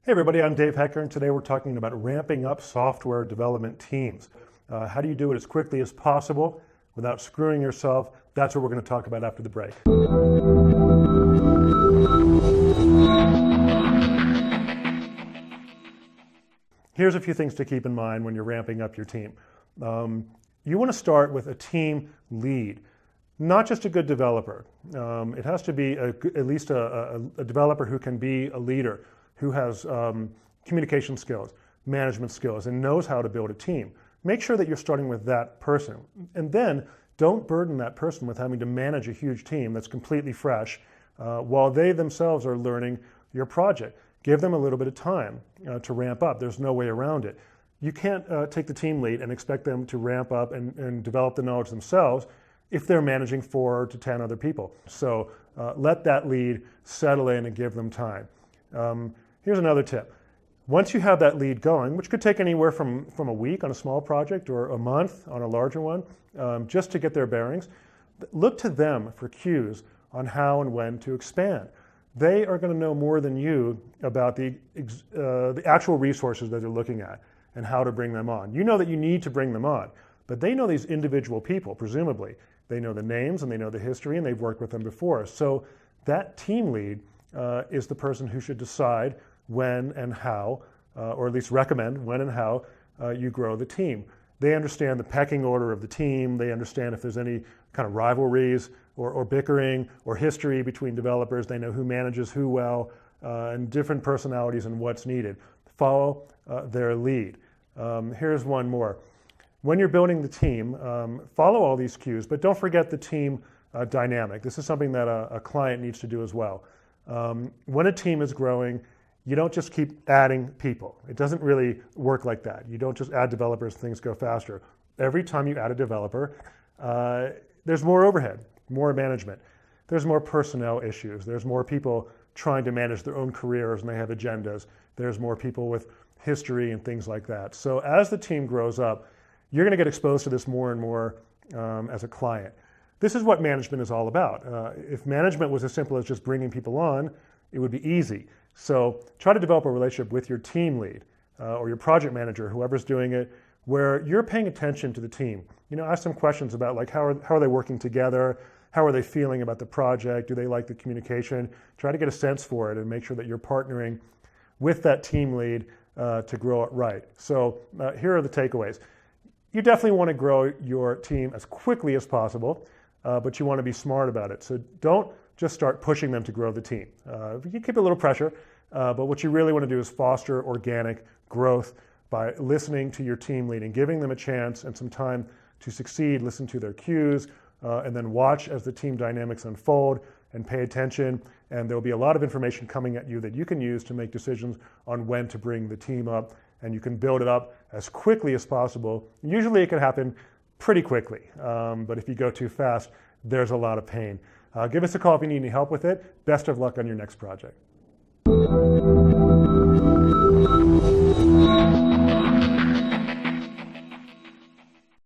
Hey everybody, I'm Dave Hecker, and today we're talking about ramping up software development teams. How do you do it as quickly as possible without screwing yourself? That's what we're going to talk about after the break. Here's a few things to keep in mind when you're ramping up your team. You want to start with a team lead, not just a good developer. It has to be at least a developer who can be a leader, who has communication skills, management skills, and knows how to build a team. Make sure that you're starting with that person. And then don't burden that person with having to manage a huge team that's completely fresh while they themselves are learning your project. Give them a little bit of time to ramp up. There's no way around it. You can't take the team lead and expect them to ramp up and develop the knowledge themselves if they're managing 4 to 10 other people. So let that lead settle in and give them time. Here's another tip. Once you have that lead going, which could take anywhere from a week on a small project or a month on a larger one, just to get their bearings, look to them for cues on how and when to expand. They are going to know more than you about the actual resources that they're looking at and how to bring them on. You know that you need to bring them on, but they know these individual people, presumably. They know the names and they know the history and they've worked with them before. So that team lead is the person who should decide when and how, or at least recommend when and how you grow the team. They understand the pecking order of the team. They understand if there's any kind of rivalries or bickering or history between developers. They know who manages who well and different personalities and what's needed. Follow their lead. Here's one more. When you're building the team, follow all these cues, but don't forget the team dynamic. This is something that a client needs to do as well. When a team is growing, you don't just keep adding people. It doesn't really work like that. You don't just add developers, things go faster. Every time you add a developer, there's more overhead, more management. There's more personnel issues. There's more people trying to manage their own careers and they have agendas. There's more people with history and things like that. So as the team grows up, you're going to get exposed to this more and more as a client. This is what management is all about. If management was as simple as just bringing people on, it would be easy. So try to develop a relationship with your team lead or your project manager, whoever's doing it, where you're paying attention to the team. You know, ask some questions about like how are they working together? How are they feeling about the project? Do they like the communication? Try to get a sense for it and make sure that you're partnering with that team lead to grow it right. So here are the takeaways. You definitely want to grow your team as quickly as possible, but you want to be smart about it. So don't just start pushing them to grow the team. You keep a little pressure, but what you really want to do is foster organic growth by listening to your team lead and giving them a chance and some time to succeed, listen to their cues, and then watch as the team dynamics unfold and pay attention. And there'll be a lot of information coming at you that you can use to make decisions on when to bring the team up, and you can build it up as quickly as possible. Usually it can happen pretty quickly, but if you go too fast, there's a lot of pain. Give us a call if you need any help with it. Best of luck on your next project.